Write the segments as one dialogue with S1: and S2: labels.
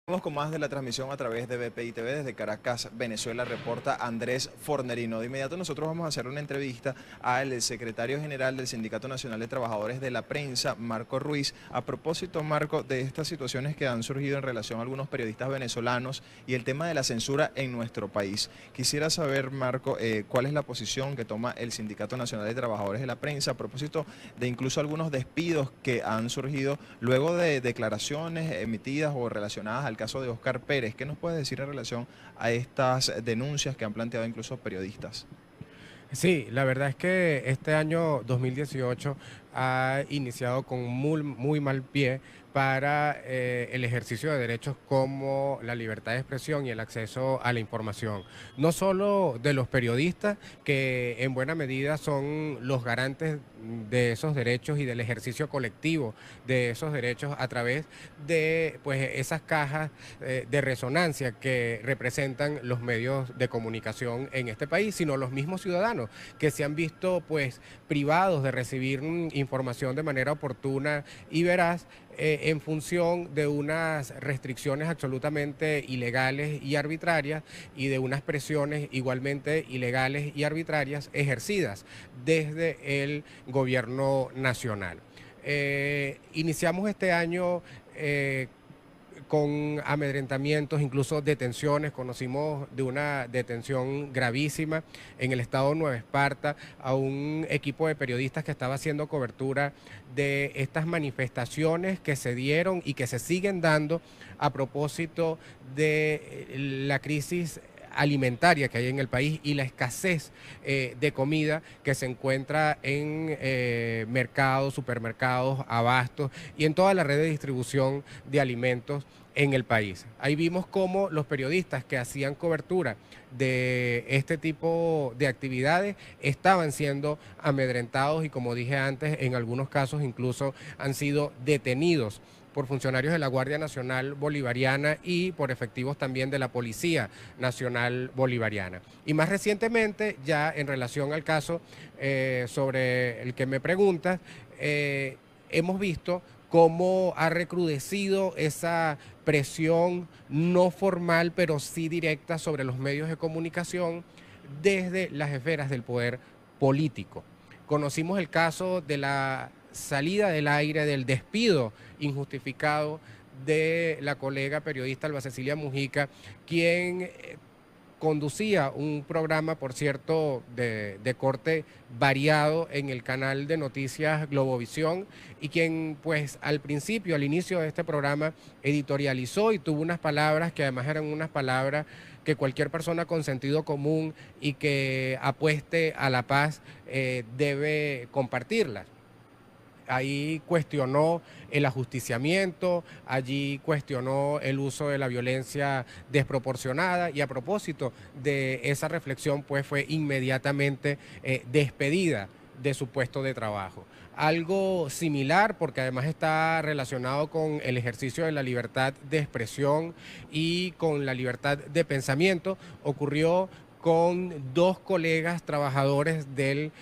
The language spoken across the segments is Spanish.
S1: Vamos con más de la transmisión a través de BPI TV desde Caracas, Venezuela, reporta Andrés Fornerino. De inmediato nosotros vamos a hacer una entrevista al secretario general del Sindicato Nacional de Trabajadores de la Prensa, Marco Ruiz. A propósito, Marco, de estas situaciones que han surgido en relación a algunos periodistas venezolanos y el tema de la censura en nuestro país. Quisiera saber, Marco, cuál es la posición que toma el Sindicato Nacional de Trabajadores de la Prensa a propósito de incluso algunos despidos que han surgido luego de declaraciones emitidas o relacionadas al caso de Oscar Pérez. ¿Qué nos puede decir en relación a estas denuncias que han planteado incluso periodistas?
S2: Sí, la verdad es que este año 2018 ha iniciado con muy mal pie para el ejercicio de derechos como la libertad de expresión y el acceso a la información. No solo de los periodistas, que en buena medida son los garantes de esos derechos y del ejercicio colectivo de esos derechos a través de pues, esas cajas de resonancia que representan los medios de comunicación en este país, sino los mismos ciudadanos que se han visto pues privados de recibir información de manera oportuna y veraz en función de unas restricciones absolutamente ilegales y arbitrarias y de unas presiones igualmente ilegales y arbitrarias ejercidas desde el gobierno nacional. Iniciamos este año con amedrentamientos, incluso detenciones. Conocimos de una detención gravísima en el estado de Nueva Esparta a un equipo de periodistas que estaba haciendo cobertura de estas manifestaciones que se dieron y que se siguen dando a propósito de la crisis alimentaria que hay en el país y la escasez de comida que se encuentra en mercados, supermercados, abastos y en toda la red de distribución de alimentos en el país. Ahí vimos cómo los periodistas que hacían cobertura de este tipo de actividades estaban siendo amedrentados y, como dije antes, en algunos casos incluso han sido detenidos por funcionarios de la Guardia Nacional Bolivariana y por efectivos también de la Policía Nacional Bolivariana. Y más recientemente, ya en relación al caso sobre el que me preguntas, hemos visto cómo ha recrudecido esa presión no formal, pero sí directa sobre los medios de comunicación desde las esferas del poder político. Conocimos el caso de la salida del aire, del despido injustificado de la colega periodista Alba Cecilia Mujica, quien conducía un programa, por cierto, de corte variado en el canal de noticias Globovisión y quien pues al principio, al inicio de este programa, editorializó y tuvo unas palabras que además eran unas palabras que cualquier persona con sentido común y que apueste a la paz debe compartirlas. Ahí cuestionó el ajusticiamiento, allí cuestionó el uso de la violencia desproporcionada y a propósito de esa reflexión pues fue inmediatamente despedida de su puesto de trabajo. Algo similar, porque además está relacionado con el ejercicio de la libertad de expresión y con la libertad de pensamiento, ocurrió con dos colegas trabajadores del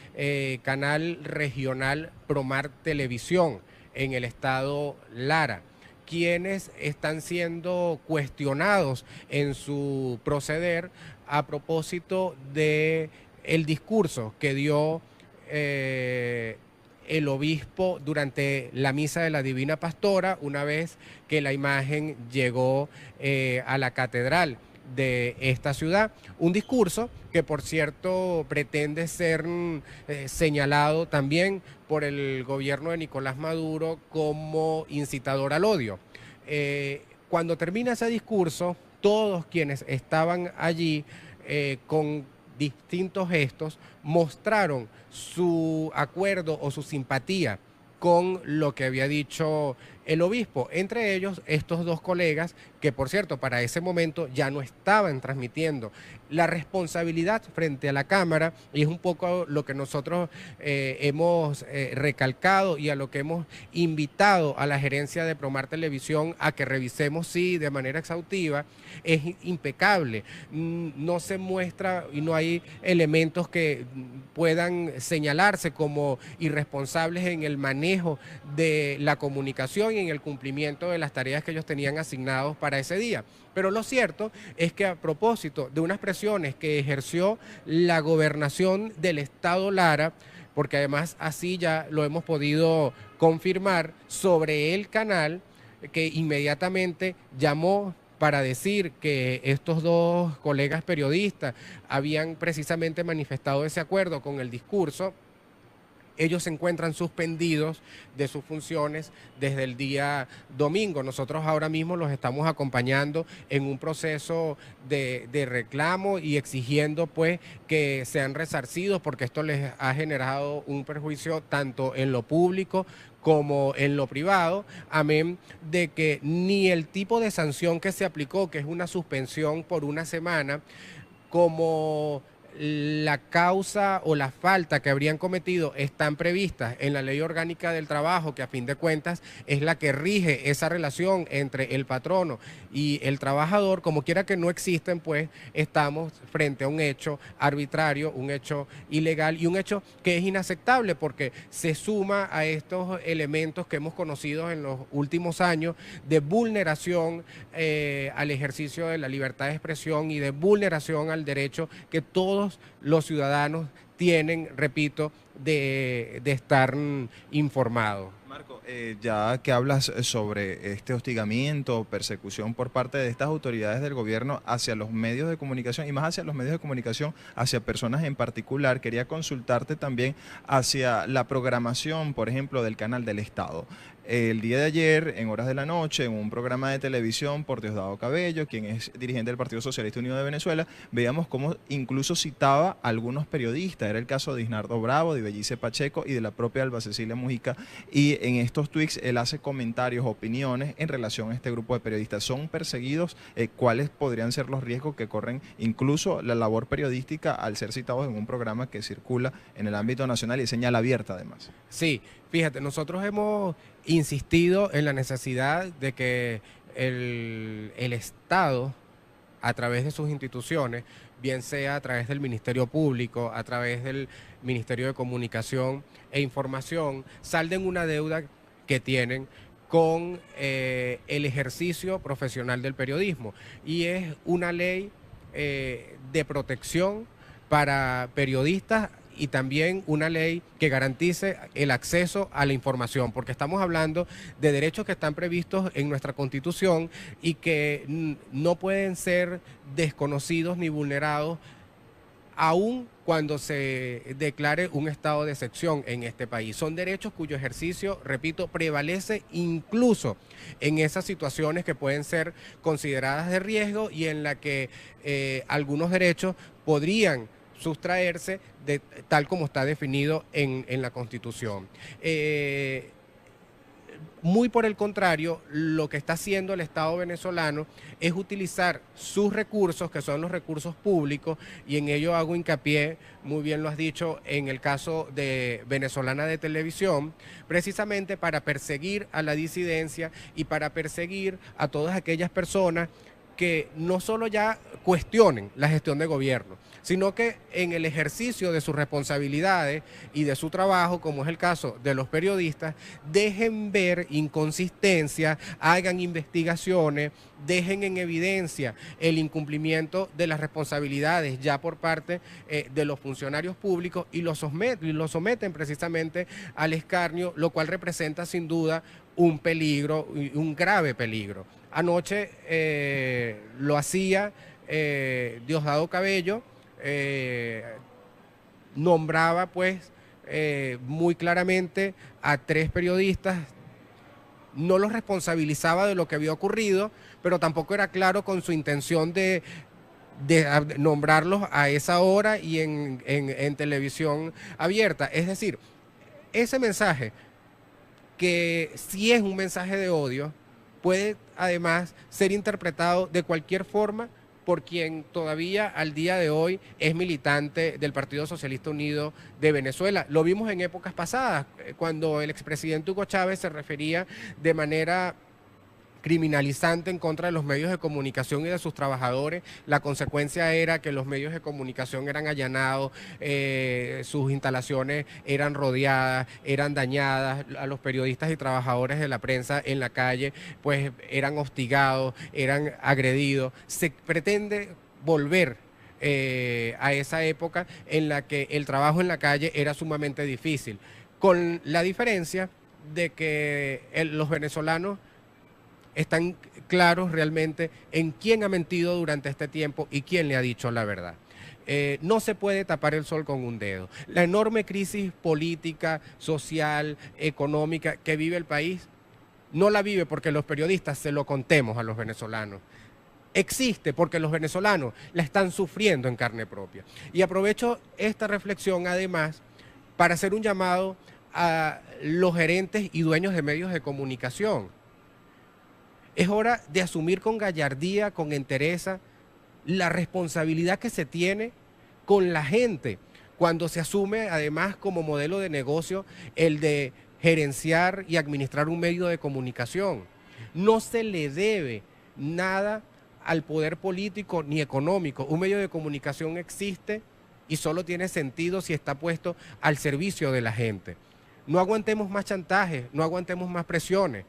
S2: canal regional Promar Televisión en el estado Lara, quienes están siendo cuestionados en su proceder a propósito de el discurso que dio el obispo durante la misa de la Divina Pastora, una vez que la imagen llegó a la catedral de esta ciudad. Un discurso que, por cierto, pretende ser señalado también por el gobierno de Nicolás Maduro como incitador al odio. Cuando termina ese discurso, todos quienes estaban allí con distintos gestos mostraron su acuerdo o su simpatía con lo que había dicho el obispo, entre ellos estos dos colegas que, por cierto, para ese momento ya no estaban transmitiendo. La responsabilidad frente a la cámara, y es un poco lo que nosotros hemos recalcado y a lo que hemos invitado a la gerencia de Promar Televisión a que revisemos, sí, de manera exhaustiva, es impecable. No se muestra y no hay elementos que puedan señalarse como irresponsables en el manejo de la comunicación estaban en el cumplimiento de las tareas que ellos tenían asignados para ese día. Pero lo cierto es que a propósito de unas presiones que ejerció la gobernación del estado Lara, porque además así ya lo hemos podido confirmar sobre el canal, que inmediatamente llamó para decir que estos dos colegas periodistas habían precisamente manifestado ese acuerdo con el discurso. Ellos se encuentran suspendidos de sus funciones desde el día domingo. Nosotros ahora mismo los estamos acompañando en un proceso de reclamo y exigiendo pues que sean resarcidos, porque esto les ha generado un perjuicio tanto en lo público como en lo privado, amén de que ni el tipo de sanción que se aplicó, que es una suspensión por una semana, como la causa o la falta que habrían cometido están previstas en la Ley Orgánica del Trabajo, que a fin de cuentas es la que rige esa relación entre el patrono y el trabajador. Como quiera que no existen, pues estamos frente a un hecho arbitrario, un hecho ilegal y un hecho que es inaceptable, porque se suma a estos elementos que hemos conocido en los últimos años de vulneración al ejercicio de la libertad de expresión y de vulneración al derecho que todos los ciudadanos tienen, repito, de estar informados.
S1: Marco, ya que hablas sobre este hostigamiento, persecución por parte de estas autoridades del gobierno hacia los medios de comunicación y más hacia los medios de comunicación, hacia personas en particular, quería consultarte también hacia la programación, por ejemplo, del canal del Estado. El día de ayer, en horas de la noche, en un programa de televisión por Diosdado Cabello, quien es dirigente del Partido Socialista Unido de Venezuela, veíamos cómo incluso citaba a algunos periodistas. Era el caso de Isnardo Bravo, de Bellice Pacheco y de la propia Alba Cecilia Mujica. Y en estos tweets él hace comentarios, opiniones en relación a este grupo de periodistas. ¿Son perseguidos? ¿Cuáles podrían ser los riesgos que corren incluso la labor periodística al ser citados en un programa que circula en el ámbito nacional y es señal abierta además?
S2: Sí, fíjate, nosotros hemos insistido en la necesidad de que el Estado, a través de sus instituciones, bien sea a través del Ministerio Público, a través del Ministerio de Comunicación e Información, salden una deuda que tienen con el ejercicio profesional del periodismo. Y es una ley de protección para periodistas y también una ley que garantice el acceso a la información, porque estamos hablando de derechos que están previstos en nuestra Constitución y que no pueden ser desconocidos ni vulnerados, aun cuando se declare un estado de excepción en este país. Son derechos cuyo ejercicio, repito, prevalece incluso en esas situaciones que pueden ser consideradas de riesgo y en la que algunos derechos podrían sustraerse de tal como está definido en la Constitución. Muy por el contrario, lo que está haciendo el Estado venezolano es utilizar sus recursos, que son los recursos públicos, y en ello hago hincapié, muy bien lo has dicho, en el caso de Venezolana de Televisión, precisamente para perseguir a la disidencia y para perseguir a todas aquellas personas que no solo ya cuestionen la gestión de gobierno, sino que en el ejercicio de sus responsabilidades y de su trabajo, como es el caso de los periodistas, dejen ver inconsistencias, hagan investigaciones, dejen en evidencia el incumplimiento de las responsabilidades ya por parte de los funcionarios públicos y los someten precisamente al escarnio, lo cual representa sin duda un peligro, un grave peligro. Anoche lo hacía Diosdado Cabello, nombraba pues muy claramente a 3 periodistas, no los responsabilizaba de lo que había ocurrido, pero tampoco era claro con su intención de nombrarlos a esa hora y en televisión abierta. Es decir, ese mensaje, que sí es un mensaje de odio, puede además ser interpretado de cualquier forma por quien todavía al día de hoy es militante del Partido Socialista Unido de Venezuela. Lo vimos en épocas pasadas, cuando el expresidente Hugo Chávez se refería de manera criminalizante en contra de los medios de comunicación y de sus trabajadores. La consecuencia era que los medios de comunicación eran allanados, sus instalaciones eran rodeadas, eran dañadas, a los periodistas y trabajadores de la prensa en la calle pues eran hostigados, eran agredidos. Se pretende volver a esa época en la que el trabajo en la calle era sumamente difícil, con la diferencia de que los venezolanos están claros realmente en quién ha mentido durante este tiempo y quién le ha dicho la verdad. No se puede tapar el sol con un dedo. La enorme crisis política, social, económica que vive el país, no la vive porque los periodistas se lo contemos a los venezolanos. Existe porque los venezolanos la están sufriendo en carne propia. Y aprovecho esta reflexión además para hacer un llamado a los gerentes y dueños de medios de comunicación. Es hora de asumir con gallardía, con entereza, la responsabilidad que se tiene con la gente cuando se asume además como modelo de negocio el de gerenciar y administrar un medio de comunicación. No se le debe nada al poder político ni económico. Un medio de comunicación existe y solo tiene sentido si está puesto al servicio de la gente. No aguantemos más chantajes, no aguantemos más presiones.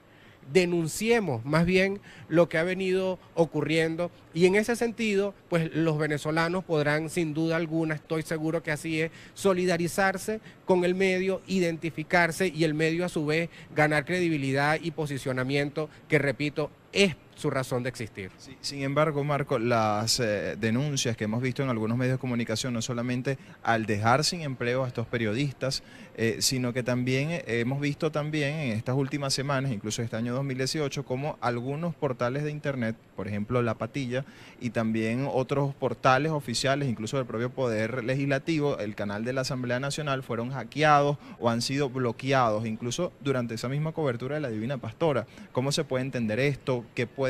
S2: Denunciemos más bien lo que ha venido ocurriendo y en ese sentido, pues los venezolanos podrán sin duda alguna, estoy seguro que así es, solidarizarse con el medio, identificarse y el medio a su vez ganar credibilidad y posicionamiento que, repito, es su razón de existir.
S1: Sí, sin embargo, Marco, las denuncias que hemos visto en algunos medios de comunicación, no solamente al dejar sin empleo a estos periodistas, sino que también hemos visto también en estas últimas semanas, incluso este año 2018, como algunos portales de internet, por ejemplo La Patilla, y también otros portales oficiales, incluso del propio Poder Legislativo, el canal de la Asamblea Nacional, fueron hackeados o han sido bloqueados, incluso durante esa misma cobertura de la Divina Pastora. ¿Cómo se puede entender esto? ¿Qué puede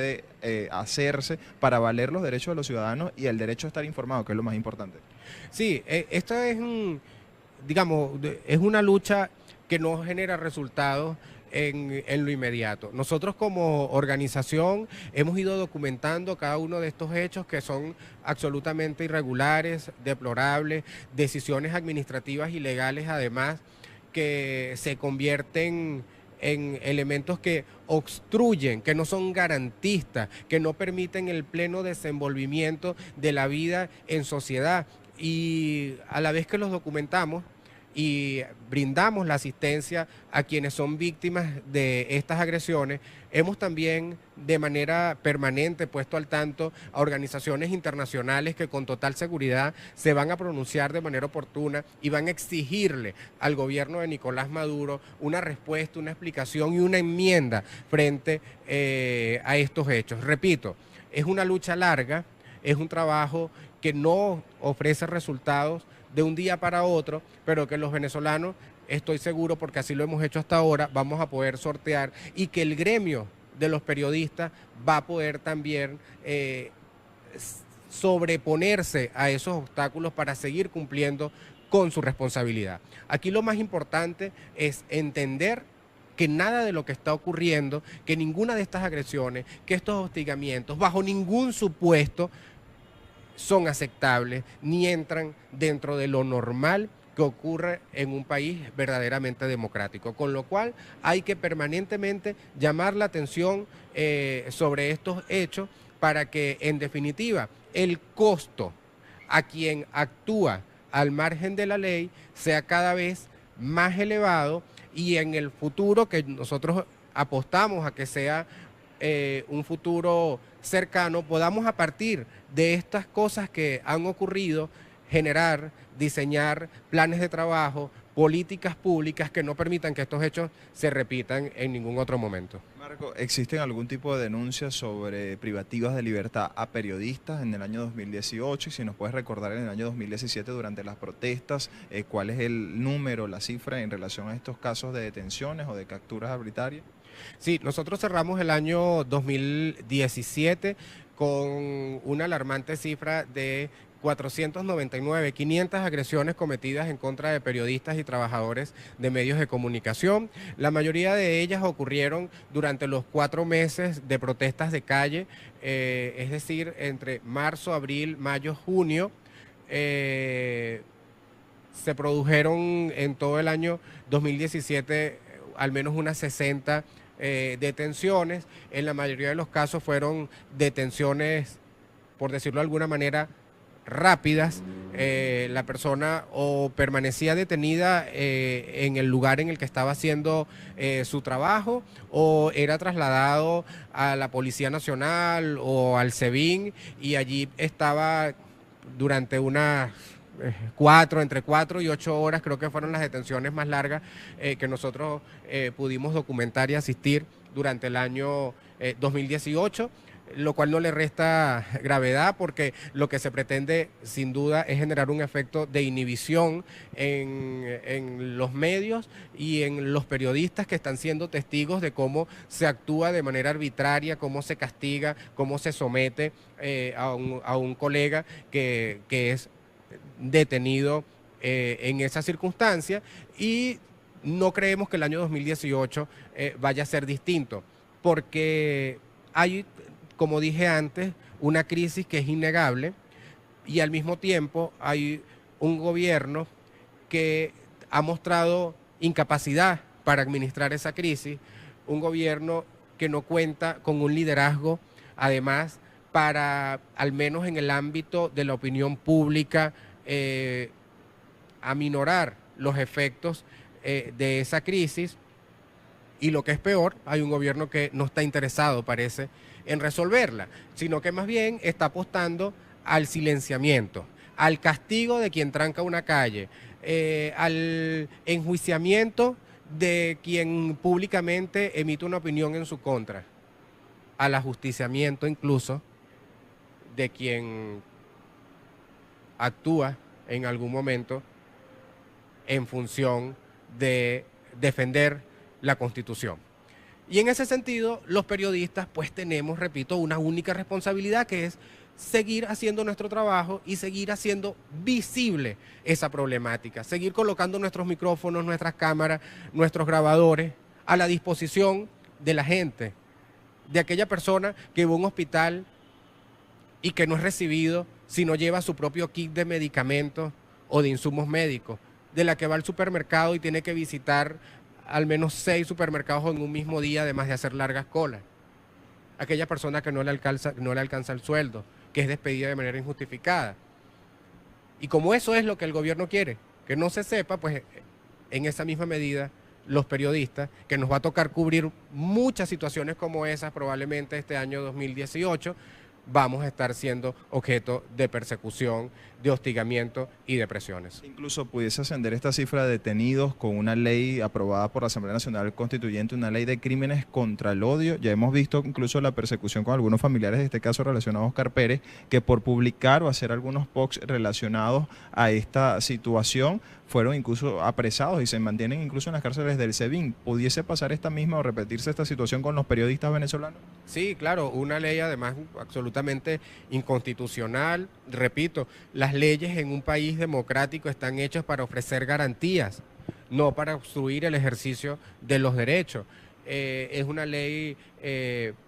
S1: hacerse para valer los derechos de los ciudadanos y el derecho a estar informado, que es lo más importante?
S2: Sí, esto es digamos, es una lucha que no genera resultados en lo inmediato. Nosotros como organización hemos ido documentando cada uno de estos hechos que son absolutamente irregulares, deplorables, decisiones administrativas ilegales además que se convierten en elementos que obstruyen, que no son garantistas, que no permiten el pleno desenvolvimiento de la vida en sociedad. Y a la vez que los documentamos y brindamos la asistencia a quienes son víctimas de estas agresiones, hemos también de manera permanente puesto al tanto a organizaciones internacionales que con total seguridad se van a pronunciar de manera oportuna y van a exigirle al gobierno de Nicolás Maduro una respuesta, una explicación y una enmienda frente a estos hechos. Repito, es una lucha larga, es un trabajo que no ofrece resultados de un día para otro, pero que los venezolanos, estoy seguro, porque así lo hemos hecho hasta ahora, vamos a poder sortear y que el gremio de los periodistas va a poder también sobreponerse a esos obstáculos para seguir cumpliendo con su responsabilidad. Aquí lo más importante es entender que nada de lo que está ocurriendo, que ninguna de estas agresiones, que estos hostigamientos, bajo ningún supuesto, son aceptables ni entran dentro de lo normal que ocurre en un país verdaderamente democrático, con lo cual hay que permanentemente llamar la atención sobre estos hechos para que en definitiva el costo a quien actúa al margen de la ley sea cada vez más elevado y en el futuro que nosotros apostamos a que sea un futuro cercano, podamos a partir de estas cosas que han ocurrido generar, diseñar planes de trabajo, políticas públicas que no permitan que estos hechos se repitan en ningún otro momento.
S1: Marco, ¿existen algún tipo de denuncias sobre privativas de libertad a periodistas en el año 2018? Y si nos puedes recordar en el año 2017 durante las protestas, ¿cuál es el número, la cifra en relación a estos casos de detenciones o de capturas arbitrarias?
S2: Sí, nosotros cerramos el año 2017 con una alarmante cifra de 499, 500 agresiones cometidas en contra de periodistas y trabajadores de medios de comunicación. La mayoría de ellas ocurrieron durante los 4 meses de protestas de calle, es decir, entre marzo, abril, mayo, junio. Se produjeron en todo el año 2017 al menos unas 60 detenciones. En la mayoría de los casos fueron detenciones, por decirlo de alguna manera, rápidas. La persona o permanecía detenida en el lugar en el que estaba haciendo su trabajo, o era trasladado a la Policía Nacional o al SEBIN, y allí estaba durante unas entre 4 y 8 horas, creo que fueron las detenciones más largas que nosotros pudimos documentar y asistir durante el año 2018. Lo cual no le resta gravedad, porque lo que se pretende sin duda es generar un efecto de inhibición en los medios y en los periodistas que están siendo testigos de cómo se actúa de manera arbitraria, cómo se castiga, cómo se somete a un colega que es detenido en esa circunstancia, y no creemos que el año 2018 vaya a ser distinto, porque hay, como dije antes, una crisis que es innegable, y al mismo tiempo hay un gobierno que ha mostrado incapacidad para administrar esa crisis, un gobierno que no cuenta con un liderazgo, además, para, al menos en el ámbito de la opinión pública, aminorar los efectos de esa crisis. Y lo que es peor, hay un gobierno que no está interesado, parece, en resolverla, sino que más bien está apostando al silenciamiento, al castigo de quien tranca una calle, al enjuiciamiento de quien públicamente emite una opinión en su contra, al ajusticiamiento incluso de quien actúa en algún momento en función de defender la Constitución. Y en ese sentido, los periodistas pues tenemos, repito, una única responsabilidad, que es seguir haciendo nuestro trabajo y seguir haciendo visible esa problemática, seguir colocando nuestros micrófonos, nuestras cámaras, nuestros grabadores a la disposición de la gente, de aquella persona que va a un hospital y que no es recibido si no lleva su propio kit de medicamentos o de insumos médicos, de la que va al supermercado y tiene que visitar al menos 6 supermercados en un mismo día, además de hacer largas colas. Aquella persona que no le alcanza el sueldo, que es despedida de manera injustificada. Y como eso es lo que el gobierno quiere, que no se sepa, pues en esa misma medida los periodistas, que nos va a tocar cubrir muchas situaciones como esas probablemente este año 2018, vamos a estar siendo objeto de persecución, de hostigamiento y de presiones.
S1: Incluso pudiese ascender esta cifra de detenidos con una ley aprobada por la Asamblea Nacional Constituyente, una ley de crímenes contra el odio. Ya hemos visto incluso la persecución con algunos familiares, de este caso relacionado a Oscar Pérez, que por publicar o hacer algunos posts relacionados a esta situación fueron incluso apresados y se mantienen incluso en las cárceles del SEBIN. ¿Pudiese pasar esta misma o repetirse esta situación con los periodistas venezolanos?
S2: Sí, claro, una ley además absolutamente inconstitucional. Repito, las leyes en un país democrático están hechas para ofrecer garantías, no para obstruir el ejercicio de los derechos. Es una ley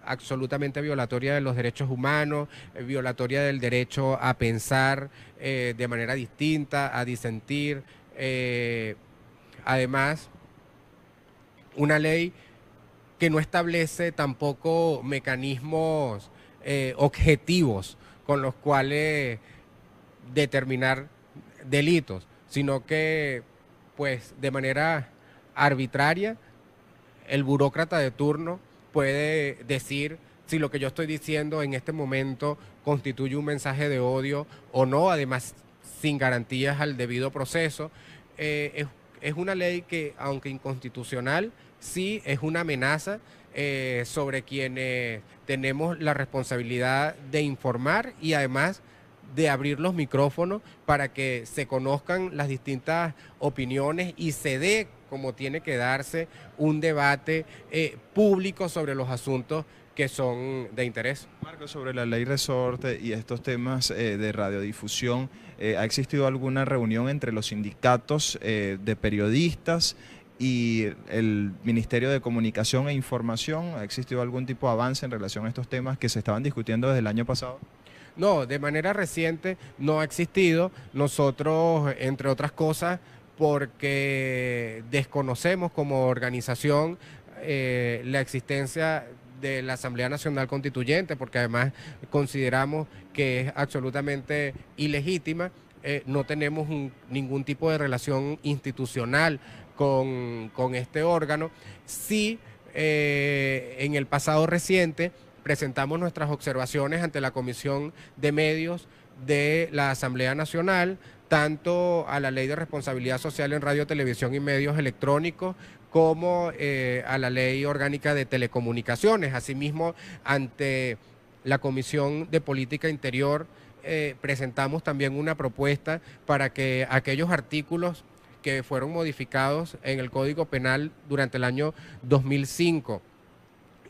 S2: absolutamente violatoria de los derechos humanos, violatoria del derecho a pensar de manera distinta, a disentir. Además, una ley que no establece tampoco mecanismos objetivos con los cuales determinar delitos, sino que pues de manera arbitraria el burócrata de turno puede decir si lo que yo estoy diciendo en este momento constituye un mensaje de odio o no, además sin garantías al debido proceso. Es una ley que, aunque inconstitucional, sí es una amenaza sobre quienes tenemos la responsabilidad de informar y además de abrir los micrófonos para que se conozcan las distintas opiniones y se dé, como tiene que darse, un debate público sobre los asuntos que son de interés.
S1: Marco, sobre la ley resorte y estos temas de radiodifusión, ¿ha existido alguna reunión entre los sindicatos de periodistas y el Ministerio de Comunicación e Información? ¿Ha existido algún tipo de avance en relación a estos temas que se estaban discutiendo desde el año pasado?
S2: No, de manera reciente no ha existido. Nosotros, entre otras cosas, porque desconocemos como organización la existencia de la Asamblea Nacional Constituyente, porque además consideramos que es absolutamente ilegítima. No tenemos ningún tipo de relación institucional con este órgano. Sí, en el pasado reciente presentamos nuestras observaciones ante la Comisión de Medios de la Asamblea Nacional, tanto a la Ley de Responsabilidad Social en Radio, Televisión y Medios Electrónicos, como a la Ley Orgánica de Telecomunicaciones. Asimismo, ante la Comisión de Política Interior, presentamos también una propuesta para que aquellos artículos que fueron modificados en el Código Penal durante el año 2005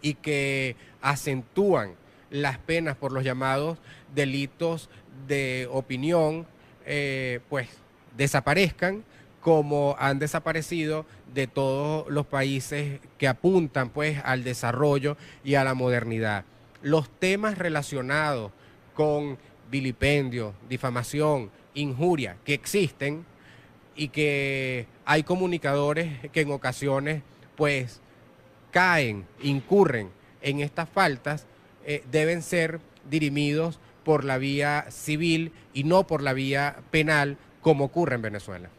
S2: y que acentúan las penas por los llamados delitos de opinión, pues desaparezcan, como han desaparecido de todos los países que apuntan pues al desarrollo y a la modernidad. Los temas relacionados con vilipendio, difamación, injuria que existen y que hay comunicadores que en ocasiones pues caen, incurren en estas faltas, deben ser dirimidos por la vía civil y no por la vía penal, como ocurre en Venezuela.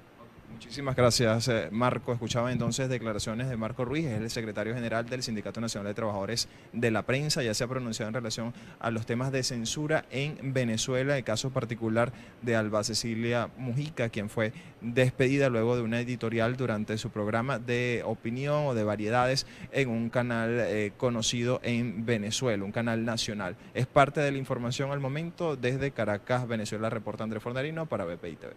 S1: Muchísimas gracias, Marco. Escuchaba entonces declaraciones de Marco Ruiz, es el secretario general del Sindicato Nacional de Trabajadores de la Prensa. Ya se ha pronunciado en relación a los temas de censura en Venezuela, el caso particular de Alba Cecilia Mujica, quien fue despedida luego de una editorial durante su programa de opinión o de variedades en un canal conocido en Venezuela, un canal nacional. Es parte de la información al momento. Desde Caracas, Venezuela, reporta Andrés Fornerino para BPI TV.